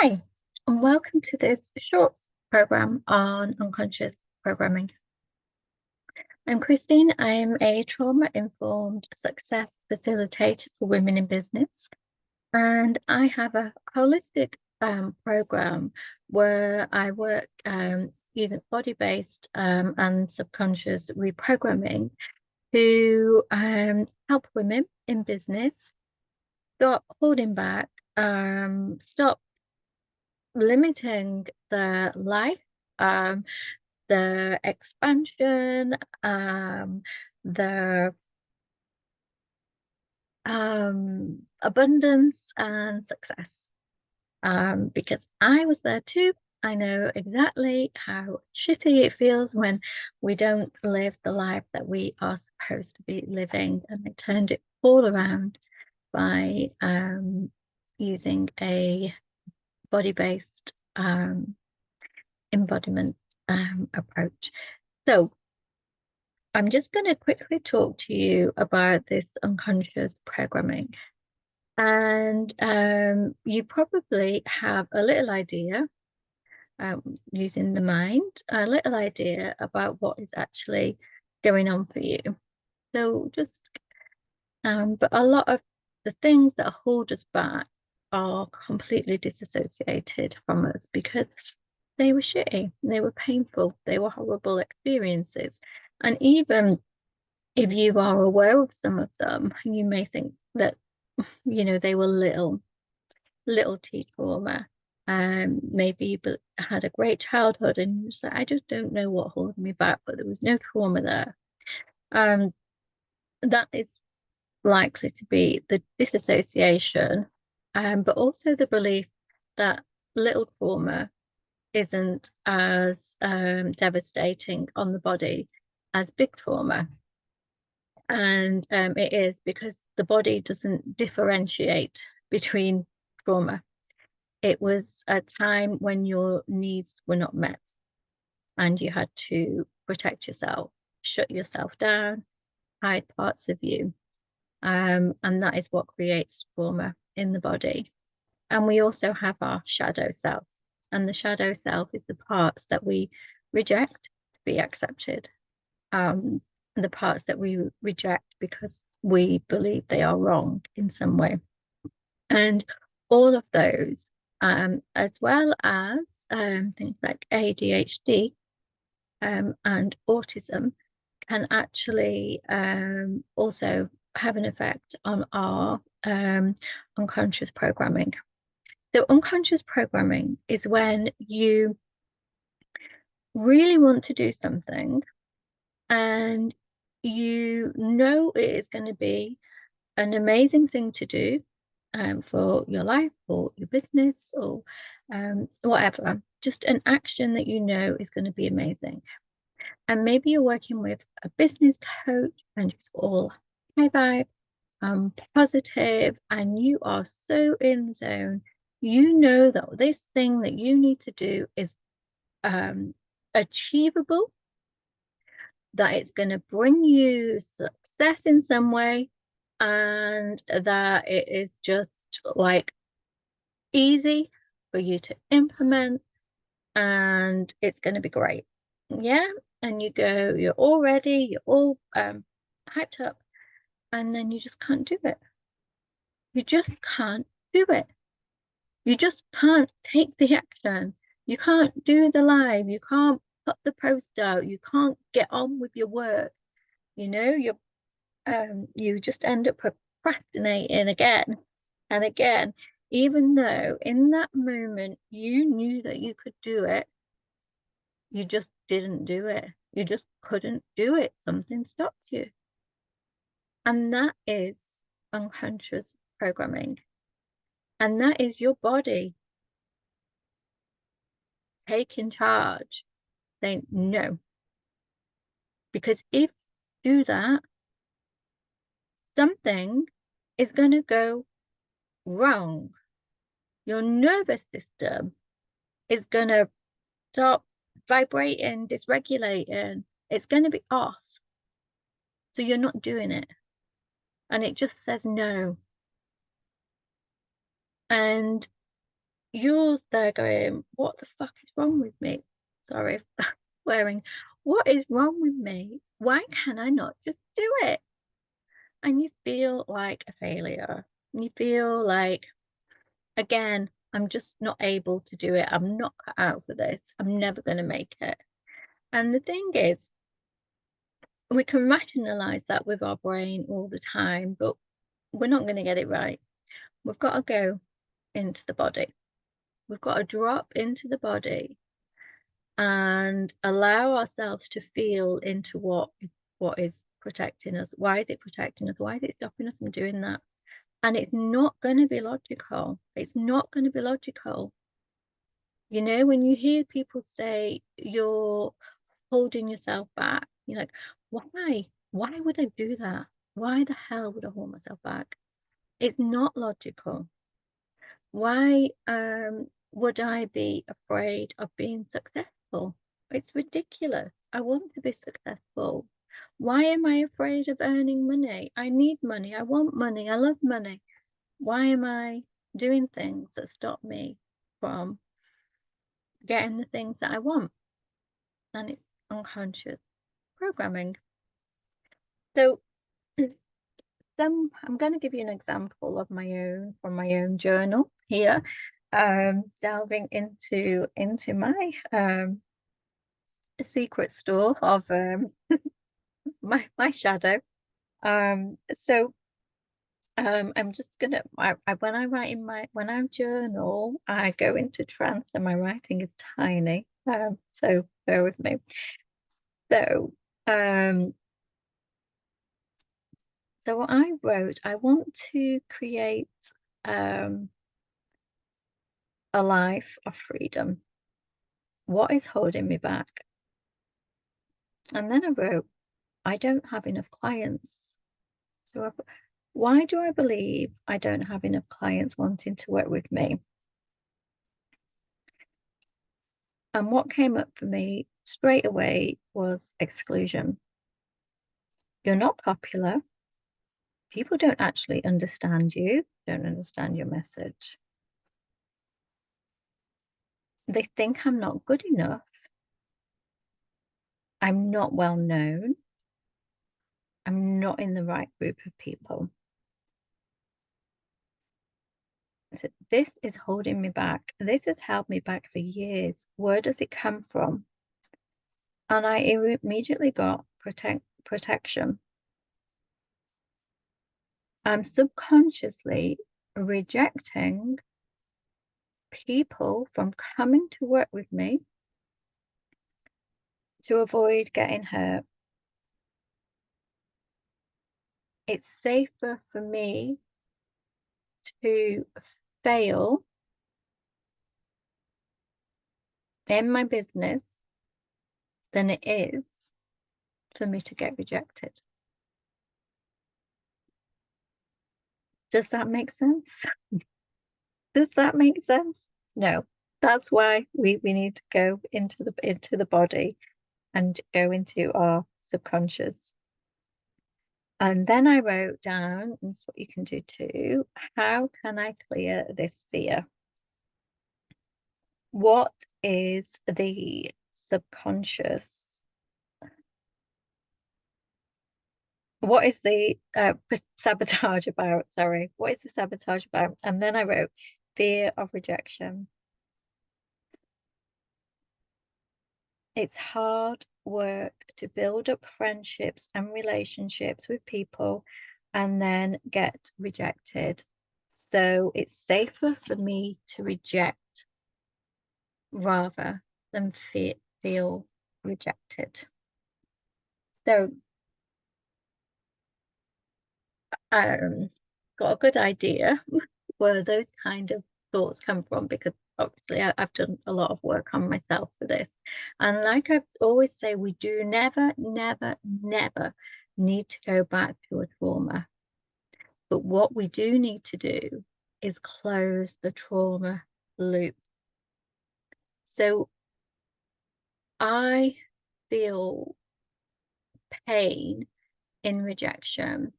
Hi, and welcome to this short program on unconscious programming. I'm Christine. I'm a trauma-informed success facilitator for women in business, and I have a holistic program where I work using body-based and subconscious reprogramming to help women in business stop holding back, stop limiting the life, the expansion, the abundance and success. Because I was there too. I know exactly how shitty it feels when we don't live the life that we are supposed to be living. And I turned it all around by using a body-based embodiment approach. So I'm just going to quickly talk to you about this unconscious programming. And you probably have a little idea, using the mind, a little idea about what is actually going on for you. So but a lot of the things that hold us back are completely disassociated from us because they were shitty, they were painful, they were horrible experiences. And even if you are aware of some of them, you may think that, they were little T trauma. Maybe you had a great childhood and you say, I just don't know what holds me back, but there was no trauma there. That is likely to be the disassociation, but also the belief that little trauma isn't as devastating on the body as big trauma. And it is because the body doesn't differentiate between trauma. It was a time when your needs were not met and you had to protect yourself, shut yourself down, hide parts of you. And that is what creates trauma in the body. And we also have our shadow self. And the shadow self is the parts that we reject to be accepted. The parts that we reject because we believe they are wrong in some way. And all of those, as well as things like ADHD and autism, can actually also have an effect on our unconscious programming. So unconscious programming is when you really want to do something and you know it is going to be an amazing thing to do for your life or your business or whatever, just an action that you know is going to be amazing. And maybe you're working with a business coach and it's all high vibe, positive, and you are so in the zone. You know that this thing that you need to do is achievable, that it's going to bring you success in some way, and that it is just like easy for you to implement and it's going to be great. Yeah. And you're all ready, you're all hyped up, and then you just can't do it. You just can't do it. You just can't take the action. You can't do the live. You can't put the post out. You can't get on with your work. You just end up procrastinating again and again, even though in that moment you knew that you could do it, you just didn't do it. You just couldn't do it. Something stopped you. And that is unconscious programming. And that is your body taking charge, saying no. Because if you do that, something is going to go wrong. Your nervous system is going to stop vibrating, dysregulating. It's going to be off. So you're not doing it. And it just says no. And you're there going, what the fuck is wrong with me? Sorry if I'm swearing. What is wrong with me? Why can I not just do it? And you feel like a failure. You feel like, again, I'm just not able to do it. I'm not cut out for this. I'm never going to make it. And the thing is, we can rationalize that with our brain all the time, but we're not going to get it right. We've got to go into the body. We've got to drop into the body and allow ourselves to feel into what is protecting us. Why is it protecting us? Why is it stopping us from doing that? And it's not going to be logical. It's not going to be logical. You know, when you hear people say you're holding yourself back, you're like, why? Why would I do that? Why the hell would I hold myself back? It's not logical. Why would I be afraid of being successful? It's ridiculous. I want to be successful. Why am I afraid of earning money? I need money. I want money. I love money. Why am I doing things that stop me from getting the things that I want? And it's unconscious programming. So I'm going to give you an example of my own from my own journal here, delving into my secret store of my shadow. So I'm just gonna when I write in my when I journal, I go into trance and my writing is tiny. So bear with me. So um so what I wrote, I want to create um a life of freedom. What is holding me back? And then I wrote, I don't have enough clients. Why do I believe I don't have enough clients wanting to work with me? And what came up for me straight away was exclusion. You're not popular. People don't actually understand you, don't understand your message. They think I'm not good enough. I'm not well known. I'm not in the right group of people. So this is holding me back. This has held me back for years. Where does it come from? And I immediately got protection. I'm subconsciously rejecting people from coming to work with me to avoid getting hurt. It's safer for me to fail in my business than it is for me to get rejected. Does that make sense? Does that make sense? No. That's why we need to go into the body and go into our subconscious. And then I wrote down, and that's what you can do too, how can I clear this fear? What is the subconscious? What is the sabotage about? Sorry, what is the sabotage about? And then I wrote fear of rejection. It's hard work to build up friendships and relationships with people and then get rejected. So it's safer for me to reject rather than feel rejected. So got a good idea where those kind of thoughts come from because obviously I've done a lot of work on myself for this. And like I always say, we do never, never, never need to go back to a trauma. But what we do need to do is close the trauma loop. So I feel pain in rejection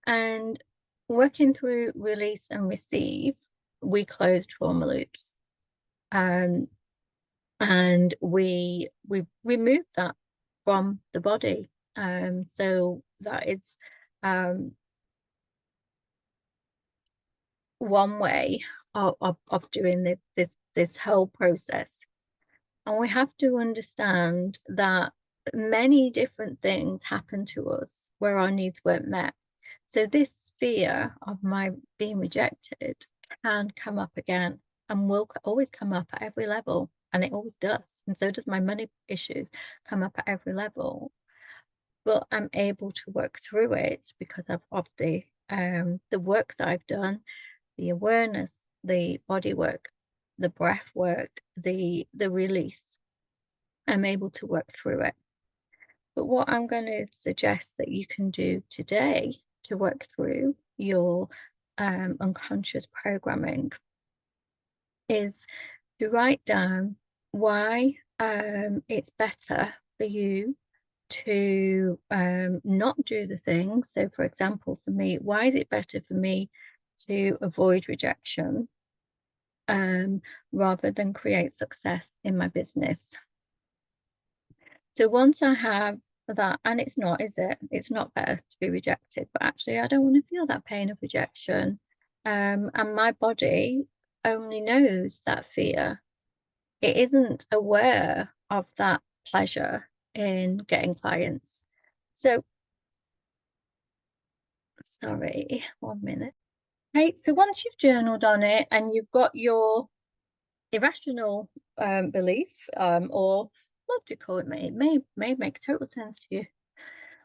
and working through release and receive we close trauma loops. And we remove that from the body. So that is one way of doing this whole process. And we have to understand that many different things happen to us where our needs weren't met. So this fear of my being rejected can come up again and will always come up at every level. And it always does. And so does my money issues come up at every level. But I'm able to work through it because of the work that I've done, the awareness, the body work, the breath work, the release. I'm able to work through it. But what I'm going to suggest that you can do today to work through your unconscious programming is to write down why it's better for you to not do the things. So, for example, for me, why is it better for me to avoid rejection rather than create success in my business? So once I have that, and it's not, is it? It's not better to be rejected, but actually I don't want to feel that pain of rejection. And my body only knows that fear. It isn't aware of that pleasure in getting clients. So, sorry, 1 minute. Okay, so once you've journaled on it and you've got your irrational belief or logical, it may make total sense to you.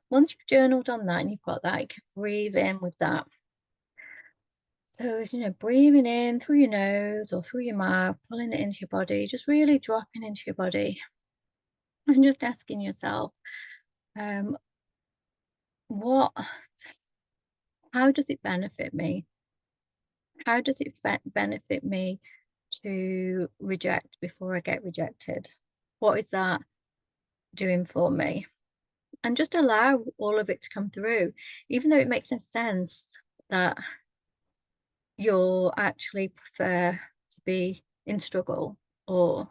Once you've journaled on that and you've got that, you can breathe in with that. So, breathing in through your nose or through your mouth, pulling it into your body, just really dropping into your body and just asking yourself, how does it benefit me? How does it benefit me to reject before I get rejected? What is that doing for me? And just allow all of it to come through, even though it makes no sense that you'll actually prefer to be in struggle or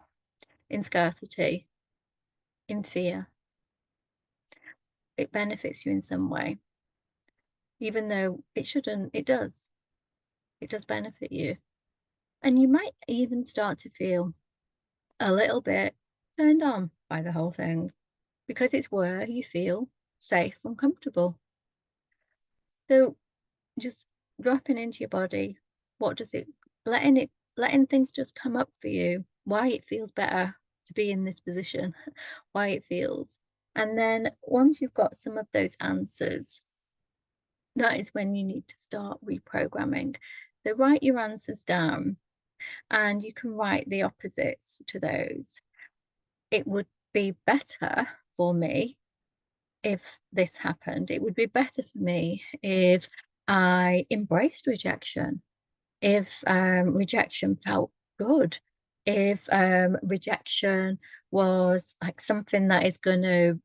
in scarcity, in fear. It benefits you in some way, even though it shouldn't. It does benefit you. And you might even start to feel a little bit turned on by the whole thing because it's where you feel safe and comfortable. So just dropping into your body, what does it, letting things just come up for you, why it feels better to be in this position, why it feels. And then once you've got some of those answers, that is when you need to start reprogramming. So write your answers down and you can write the opposites to those. It would be better for me if this happened. It would be better for me if I embraced rejection, if rejection felt good, if rejection was like something that is going to,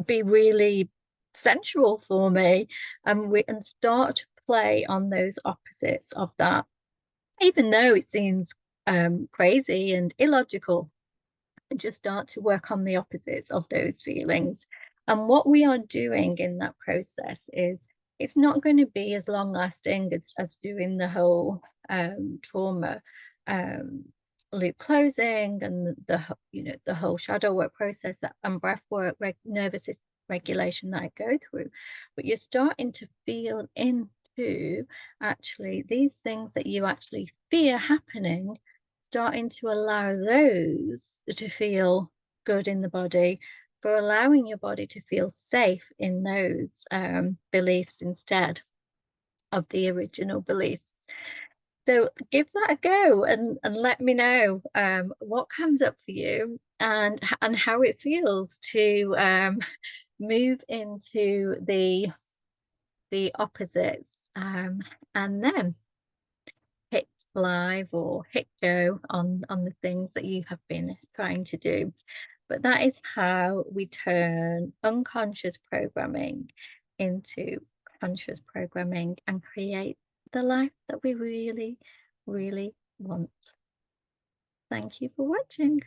be really sensual for me, and start to play on those opposites of that, even though it seems crazy and illogical. And just start to work on the opposites of those feelings. And what we are doing in that process is it's not going to be as long lasting as doing the whole trauma loop closing and the whole shadow work process and breath work, nervous system regulation that I go through. But you're starting to feel into actually these things that you actually fear happening, starting to allow those to feel good in the body, for allowing your body to feel safe in those beliefs instead of the original beliefs. So give that a go and let me know what comes up for you and how it feels to move into the opposites, and then hit live or hit go on the things that you have been trying to do. But that is how we turn unconscious programming into conscious programming and create the life that we really really want. Thank you for watching.